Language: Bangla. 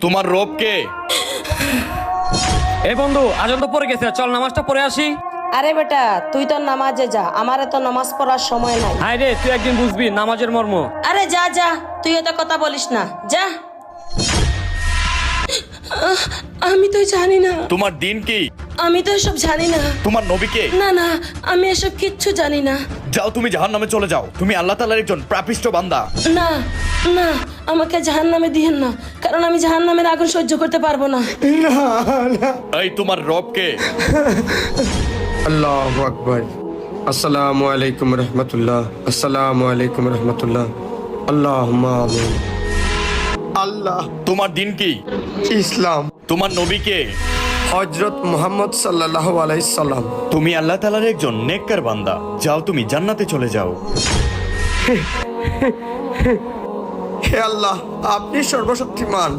তোমার রব কে? এই বন্ধু আজান তো পড়ে গেছে, চল নামাজটা পড়ে আসি। আরে বেটা তুই তো নামাজে যা, আমারে তো নামাজ পড়ার সময় নাই। হাই রে, তুই একদিন বুঝবি নামাজের মর্ম। আরে যা যা, তুই এত কথা বলিস না, যা। আমি তো জানি না। তোমার দিন কি? আমি তো এসব জানি না। তোমার নবী কে? না না, আমি এসব কিচ্ছু জানি না। যাও, তুমি জাহান্নামে চলে যাও। তুমি আল্লাহ তাআলার একজন পাপিষ্ঠ বান্দা। না না, আমাকে জাহান্নামে দিয়েন না, কারণ আমি জাহান্নামের আগুন সহ্য করতে পারবো না। এই তোমার রব কে? আল্লাহু আকবার। আসসালামু আলাইকুম রহমতুল্লাহ। আসসালামু আলাইকুম রহমতুল্লাহ। আল্লাহুম্মা আমিন। আল্লাহ। তোমার দিন কি? ইসলাম। তোমার নবী কে? হযরত মুহাম্মদ সাল্লাল্লাহু আলাইহি সাল্লাম। তুমি আল্লাহ তাআলার একজন নেককার বান্দা। যাও, তুমি জান্নাতে চলে যাও। হে আল্লাহ, আপনি সর্বশক্তিমান।